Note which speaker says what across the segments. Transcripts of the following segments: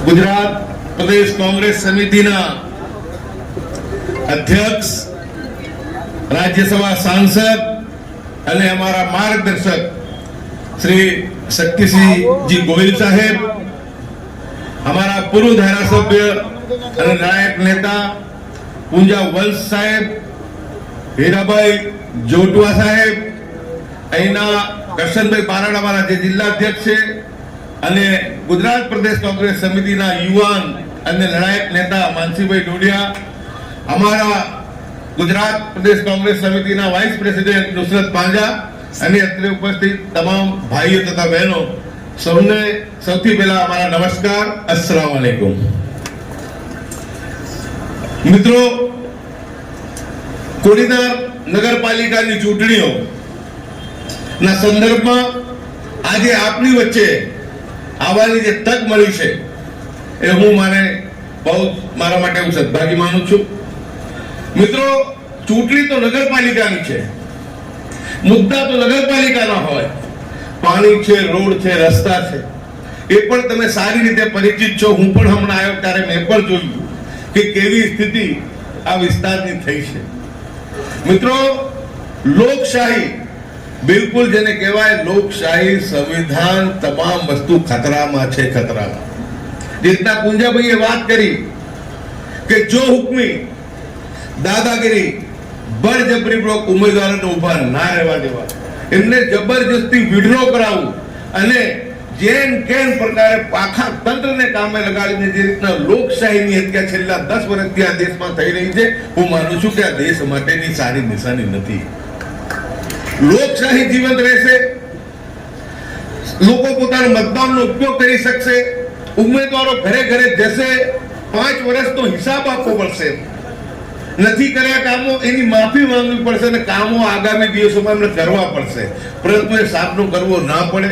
Speaker 1: ગુજરાત પ્રદેશ કોંગ્રેસ સમિતિના અધ્યક્ષ, રાજ્યસભા સાંસદ અને અમારા માર્ગદર્શક શ્રી શક્તિસિંહજી ગોહિલ સાહેબ, हमारा पूर्व धारासभ्य અને નાયક નેતા પૂંજા વંશ સાહેબ, હીરાભાઈ જોટવા સાહેબ, અહીંના કરશનભાઈ પારાડાવાળા જે જિલ્લા અધ્યક્ષ છે, અને ગુજરાત પ્રદેશ કોંગ્રેસ સમિતિના યુવાન અને લડાયક નેતા માનસીભાઈ ડોડિયા, અમારા ગુજરાત પ્રદેશ કોંગ્રેસ સમિતિના વાઇસ પ્રેસિડેન્ટ નુસરત પાંજા અને અત્રે ઉપસ્થિત તમામ ભાઈઓ તથા બહેનો, સૌને સૌથી પહેલા અમારા નમસ્કાર, અસ્સલામ વાલેકુમ. મિત્રો, કોડીનાર નગરપાલિકાની ચૂંટણીઓ ના સંદર્ભમાં આજે આપની વચ્ચે આવવાની જે તક મળી છે એ હું મારા માટે હું સદભાગી માનું છું. મિત્રો, ચૂંટણી તો નગરપાલિકાની છે, મુદ્દા તો નગરપાલિકાના હોય, પાણી છે, રોડ છે, રસ્તા છે, એ પણ તમે સારી રીતે પરિચિત છો. હું પણ હમણાં આવ્યો ત્યારે મેં પણ જોયું કે કેવી સ્થિતિ આ વિસ્તારની થઈ છે. મિત્રો, લોકશાહી, બિલકુલ જેને કહેવાય લોકશાહી, સંવિધાન, તમામ વસ્તુ ખતરામાં છે, ખતરામાં. જેટલા પૂંજાભાઈએ વાત કરી કે જો હુકમી દાદાગીરી, બળજબરીપૂર્વક ઉમેદવારોને ઉભા ના રહેવા દેવા, એમને જબરજસ્તી વિડ્રો કરાવવું અને જેન કેન પ્રકારે આખા તંત્રને કામે લગાડીને જે રીતના લોકશાહીની હત્યા છેલ્લા 10 વર્ષથી આ દેશમાં થઈ રહી છે, હું માનું છું કે આ દેશ માટેની સારી નિશાની નથી. લોકશાહી જીવંત રહેશે, લોકો પોતાના મતદાનનો ઉપયોગ કરી શકશે, ઉમેદવારો ઘરે ઘરે જશે, 5 વર્ષનો હિસાબ આપવો પડશે, નથી કર્યા કામો એની માફી માંગવી પડશે અને કામો આગામી દિવસોમાં એમને કરવા પડશે, પરંતુ એ સાબનો કરવો ના પડે.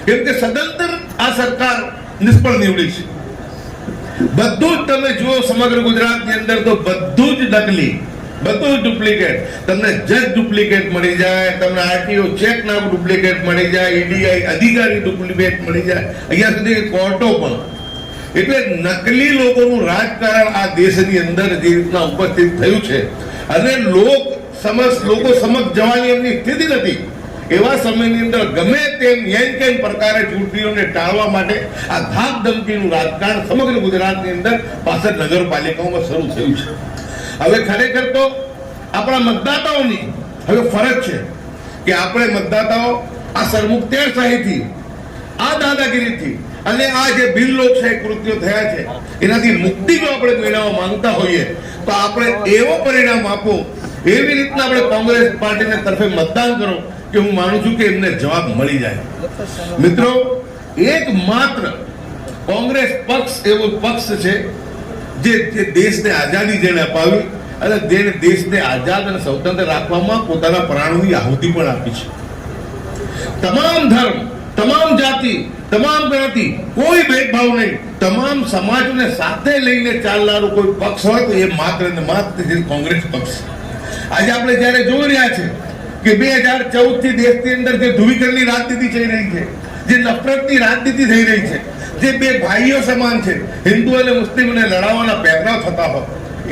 Speaker 1: કેમ કે સદંતર આ સરકાર નિષ્ફળ નીવડી છે. બધું જ તમે જુઓ સમગ્ર ગુજરાતની અંદર તો બધું જ નકલી, બધું જ ડુપ્લિકેટ. તમને જજ ડુપ્લિકેટ મળી જાય, તમને આરટીઓ ચેક ના ડુપ્લિકેટ મળી જાય, ઈડીઆઈ અધિકારી ડુપ્લિકેટ મળી જાય, અહીંયા સુધી કોર્ટો પણ. એટલે નકલી લોકોનું રાજકારણ આ દેશની અંદર જે રીતના ઉપસ્થિત થયું છે અને લોકો સમક્ષ જવાની એમની સ્થિતિ નથી, એવા સમયની અંદર ગમે તેમ કેમ પ્રકારે ચૂંટણીઓને ટાળવા માટે આ ધાક ધમકીનું રાજકારણ સમગ્ર ગુજરાતની અંદર 65 નગરપાલિકાઓમાં શરૂ થયું છે. હવે ખરેખર તો આપણા મતદાતાઓની હવે ફરજ છે કે આપણે મતદાતાઓ આ સરમુખત્યારશાહીથી, આ દાદાગીરીથી અને આ જે બિન લોકશાહી કૃત્યો થયા છે એનાથી મુક્તિ જો આપણે મેળવવા માંગતા હોઈએ તો આપણે એવો પરિણામ આપો, એવી રીતના આપણે કોંગ્રેસ પાર્ટીને તરફે મતદાન કરો કે હું માનું છું કે એમને જવાબ મળી જાય. મિત્રો, એક માત્ર કોંગ્રેસ પક્ષ એવો પક્ષ છે જે દેશને આઝાદી જેને અપાવી અને દેશને આઝાદ અને સ્વતંત્ર રાખવામાં પોતાના પ્રાણોની આહુતિ પણ આપી છે. તમામ ધર્મ, તમામ જાતિ, તમામ જ્ઞાતિ, કોઈ ભેદભાવ નહીં, તમામ સમાજને સાથે લઈને ચાલનારો કોઈ પક્ષ હોય તો એ માત્ર ને માત્ર કોંગ્રેસ પક્ષ. આજે આપણે જયારે જોઈ રહ્યા છે કે 2014 થી દેશની અંદર જે ધ્રુવીકરણની રાજનીતિ થઈ રહી છે, જે નફરતની રાજનીતિ થઈ રહી છે, જે બે ભાઈઓ સમાન છે, હિન્દુ અને મુસ્લિમને લડાવવાના પેગડાવ થતા હોય,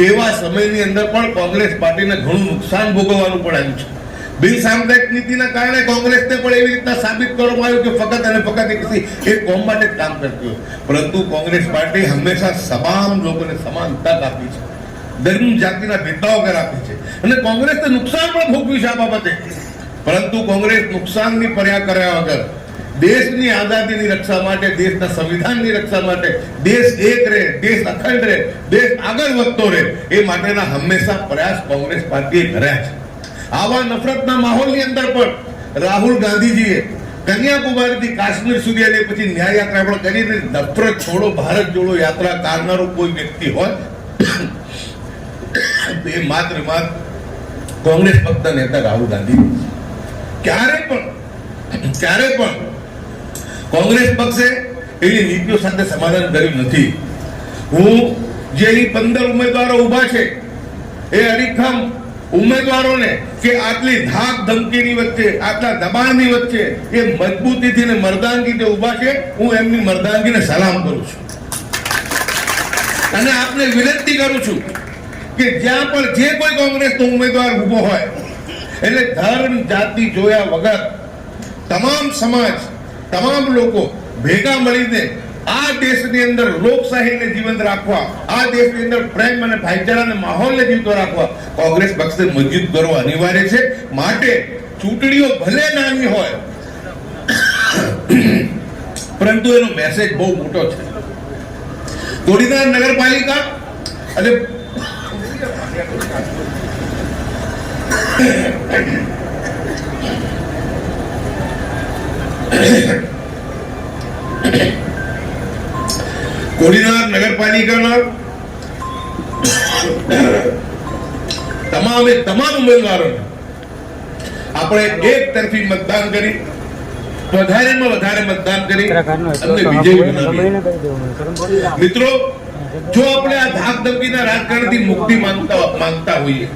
Speaker 1: એવા સમયની અંદર પણ કોંગ્રેસ પાર્ટીને ઘણું નુકસાન ભોગવવાનું પણ આવ્યું છે. બિન સાંપ્રદાયિક નીતિના કારણે કોંગ્રેસને પણ એવી રીતના સાબિત કરવામાં આવ્યું કે ફક્ત અને ફક્ત એક કોમ માટે જ કામ કરતી હોય, પરંતુ કોંગ્રેસ પાર્ટી હંમેશા તમામ લોકોને સમાન તક આપી છે, ધર્મ જાતિના ભેદભાવ વગર આપી છે અને કોંગ્રેસને નુકસાન પણ ભોગવ્યું છે આ બાબતે. પરંતુ કોંગ્રેસ નુકસાનની પર્યા કર્યા વગર દેશની આઝાદીની રક્ષા માટે, દેશના સંવિધાનની રક્ષા માટે, દેશ એક રહે, દેશ અખંડ રહે, દેશ આગળ વધતો રહે, એ માટેના હંમેશા પ્રયાસ કોંગ્રેસ પાર્ટીએ કર્યા છે. આવા નફરતના માહોલની અંદર પણ રાહુલ ગાંધીજીએ કન્યાકુમારીથી કાશ્મીર સુધી અને પછી ન્યાય યાત્રા પણ કરીને નફરત છોડો, ભારત જોડો યાત્રા કરનારો કોઈ વ્યક્તિ હોય એ માત્ર કોંગ્રેસ પક્ષના નેતા રાહુલ ગાંધી. ક્યારે પણ કોંગ્રેસ પક્ષે એની નીતિઓ સાથે સમાધાન કર્યું નથી. હું જે 15 ઉમેદવારો ઉભા છે એ અડીખમ ઉમેદવારોને કે આટલી ધાક ધમકીની વચ્ચે, આટલા દબાણની વચ્ચે એ મજબૂતીથી ને મર્દાનગીથી ઉભા છે, હું એમની મર્દાનગીને સલામ કરું છું. અને આપને વિનંતી કરું છું કે જ્યાં પણ જે કોઈ કોંગ્રેસનો ઉમેદવાર ઊભો હોય એટલે ધર્મ જાતિ જોયા વગર તમામ સમાજ, તમામ લોકો ભેગા મળીને આ દેશની અંદર લોકશાહીને જીવંત રાખવા, આ દેશની અંદર પ્રેમ અને ભાઈચારાના માહોલને જીવતો રાખવા કોંગ્રેસ પક્ષને મજબૂત કરવો અનિવાર્ય છે. માટે ચૂંટણીઓ ભલે નાની હોય પરંતુ એનો મેસેજ બહુ મોટો છે. કોડીનાર નગરપાલિકા અને કોડીનાર નગરપાલિકાના તમામ ઉમેદવારોને આપણે એક તરફી મતદાન કરી, વધારેમાં વધારે મતદાન કરી અમને વિજય બનાવીએ. મિત્રો, જો આપણે આ ધાક ધમકીના રાજકારણથી મુક્તિ માંગતા હોઈએ,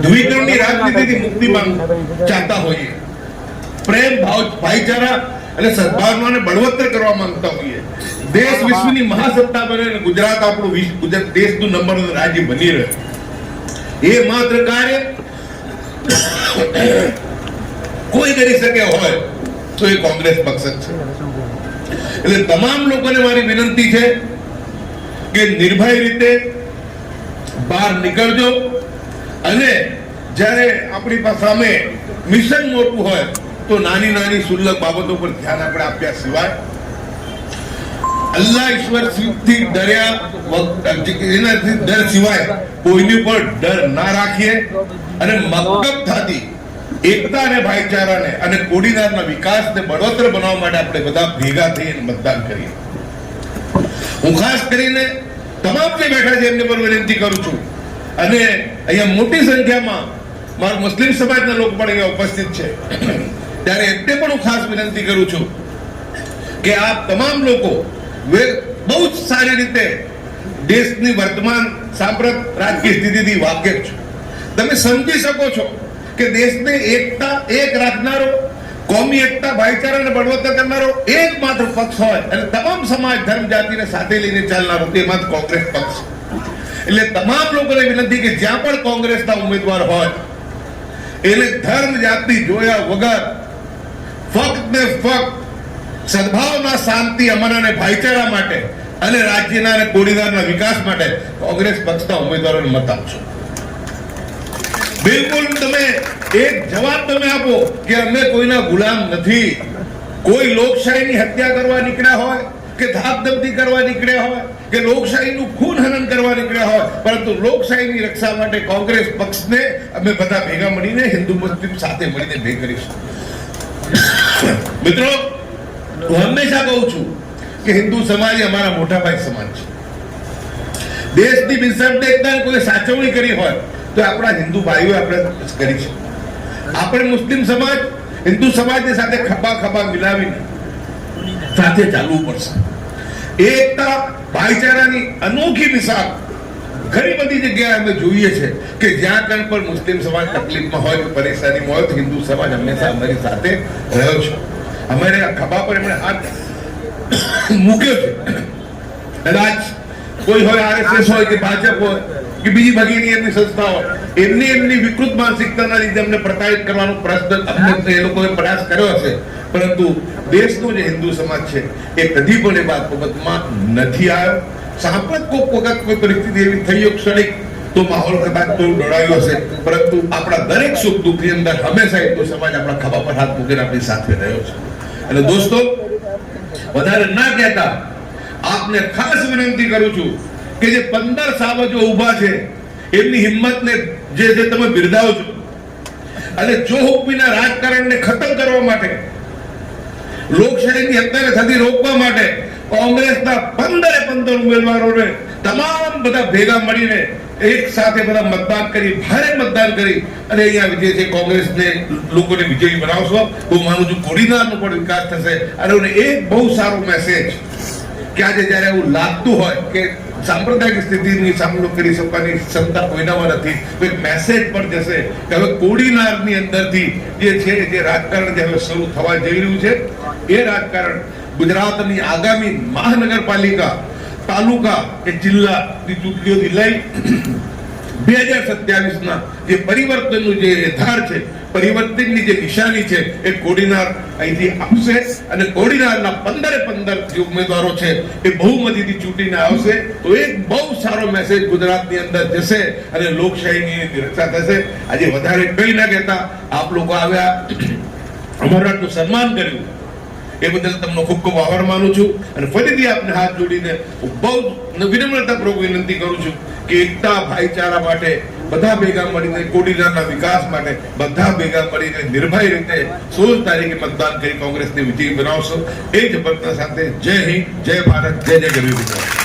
Speaker 1: ધ્રુવીકરણની રાજનીતિથી મુક્તિ ચાહતા હોઈએ, પ્રેમ ભાઈચારા અને સદભાવનાને બળવત્તર કરવા માંગતા હોઈએ, દેશ વિશ્વની મહાસત્તા બને અને ગુજરાત આપણું દેશનું નંબર 1 રાજ્ય બની રહે, એ માત્ર કાર્ય કોઈ કરી શકે હોય તો એ કોંગ્રેસ પક્ષ જ છે. એટલે તમામ લોકોને મારી વિનંતી છે કે નિર્ભય રીતે બહાર નીકળજો અને જ્યારે આપણી સામે મિશન મોટું હોય તો નાની નાની સુલભ બાબતો પર ધ્યાન આપણે આપ્યા સિવાય અલ્લાહ ઈશ્વર થી એનાથી ડર સિવાય કોઈની પર ડર ના રાખીએ અને મક્કમતાથી એકતા અને ભાઈચારાને અને કોડીનારના વિકાસને બળવત્તર બનાવવા માટે આપણે બધા ભેગા થઈને મતદાન કરીએ. હું ખાસ કરીને તમામ જે બેઠા છે એમને પર વિનંતી કરું છું અને અહીંયા મોટી સંખ્યામાં મારા મુસ્લિમ સમાજના લોકો પણ અહીંયા ઉપસ્થિત છે, ત્યારે એમને પણ હું ખાસ વિનંતી કરું છું કે આપ તમામ લોકો બહુ જ સારી રીતે દેશની વર્તમાન સાંપ્રત રાજકીય સ્થિતિથી વાકેફ છો. તમે સમજી શકો છો કે દેશને એક રાખનારો, કોમી એકતા ભાઈચારાને બળવત્તર કરનારો એકમાત્ર પક્ષ હોય અને તમામ સમાજ ધર્મ જાતિને સાથે લઈને ચાલનારો તે માત્ર કોંગ્રેસ પક્ષ. એટલે તમામ લોકોને વિનંતી કે જ્યાં પણ કોંગ્રેસના ઉમેદવાર હોય એને ધર્મ જાતિ જોયા વગર ફક્ત ને ફક્ત સદભાવના, શાંતિ, અમન અને ભાઈચારા માટે અને રાજ્યના અને કોડીનારના વિકાસ માટે કોંગ્રેસ પક્ષના ઉમેદવારોને મત આપજો. બિલકુલ તમે એક જવાબ તમે આપો કે અમે કોઈના ગુલામ નથી. કોઈ લોકશાહીની હત્યા કરવા નીકળ્યા હોય કે ધાકધમકી કરવા નીકળ્યા હોય કે લોકશાહીનું ખૂન હનન કરવા નીકળ્યા હોય, પરંતુ લોકશાહીની રક્ષા માટે કોંગ્રેસ પક્ષને અમે બધા ભેગા મળીને હિન્દુ મુસ્લિમ સાથે મળીને ભેગ કરીશું. મિત્રો, હું હંમેશા કહું છું કે હિન્દુ સમાજ અમારા મોટા ભાઈ સમાજ છે. દેશની બિનસરતે એકતા કોઈ સાચવણી કરી હોય તો આપણા હિન્દુ ભાઈઓ આપણે કરી છે. આપણે મુસ્લિમ સમાજ હિન્દુ સમાજની સાથે ખભા મિલાવીને સાથે ચાલવું પડશે. એકતા ભાઈચારાની અનોખી મિસાલ ઘણી બધી જગ્યાએ અમે જોઈએ છે કે જ્યાં કણ પર મુસ્લિમ સમાજ તકલીફમાં હોય, પરેશાનીમાં હોય તો હિન્દુ સમાજ હંમેશા અમારી સાથે રહ્યો છે. અમારે ખભા પર એમણે હાથ મૂક્યો છે. કદાચ કોઈ હોય આરએસએસ હોય કે ભાજપ હોય કે બીજી ભગીની એમની સંસ્થા હોય, એમની વિકૃત માનસિકતાના લીધે અમને પ્રતાડિત કરવાનો પ્રશ્ન એ લોકોએ પ્રયાસ કર્યો હશે, પરંતુ દેશનો જે હિન્દુ સમાજ છે એ કદી પણ એ બાબતમાં નથી આવ્યો. સાંપ્રત કોઈક વખત કોઈ પરિસ્થિતિ એવી થઈ ક્ષણિક તો માહોલ કદાચ તો ડોળાયો હશે, પરંતુ આપણા દરેક સુખ દુઃખની અંદર હંમેશા હિન્દુ સમાજ આપણા ખભા પર હાથ મૂકીને આપણી સાથે રહ્યો છે. અને દોસ્તો, વધારે ના કહેતા આપને ખાસ વિનંતી કરું છું કે જે 15 સાવજો ઊભા છે એમની હિંમતને જે તમે બિરદાવો છો અને જો હુકમીના રાજકારણને ખતમ કરવા માટે, લોકશાહીની હત્યાને થતી રોકવા માટે કોંગ્રેસના 15 ઉમેદવારોને તમામ બધા ભેગા મળીને એક સાથે બધા મતદાન કરી, ભારે મતદાન કરી અને અહીંયા વિજય છે કોંગ્રેસને લોકોને વિજયી બનાવશો. હું માનું છું કોડીનારનો પણ વિકાસ થશે. અને એક બહુ સારો મેસેજ કે આજે જયારે એવું લાગતું હોય કે સાંપ્રદાયિક સ્થિતિની સામનો કરી શકવાની ક્ષમતા કોઈનામાં નથી, તો એક મેસેજ પણ જશે કે હવે કોડીનારની અંદરથી જે છે જે રાજકારણ જે હવે શરૂ થવા જઈ રહ્યું છે એ રાજકારણ ગુજરાતની આગામી મહાનગરપાલિકા તાલુકા કે જિલ્લાની ચૂંટણીઓથી લઈ 2027ના જે પરિવર્તનનું જે ધાર છે, પરિવર્તનની જે નિશાની છે, એ કોડીનાર અહીંથી આપશે અને કોડીનારના 15 જે ઉમેદવારો છે એ બહુમતીથી ચૂંટીને આવશે. તો એક બહુ સારો મેસેજ ગુજરાતની અંદર જશે અને લોકશાહીની રક્ષા થશે. આજે વધારે કંઈ ના કહેતા આપ લોકો આવ્યા, અમારું આટલું સન્માન કર્યું, એ બદલ તમને ખૂબ ખૂબ આભાર માનું છું અને ફરીથી આપને હાથ જોડીને બહુ વિનમ્રતાપૂર્વક વિનંતી કરું છું કે એકતા ભાઈચારા માટે બધા ભેગા મળીને, કોડીનારના વિકાસ માટે બધા ભેગા મળીને નિર્ભય રીતે 16 તારીખે મતદાન કરી કોંગ્રેસને વિજયી બનાવશો. એ જ ભક્ત સાથે જય હિન્દ, જય ભારત, જય જય ગરવી ગુજરાત.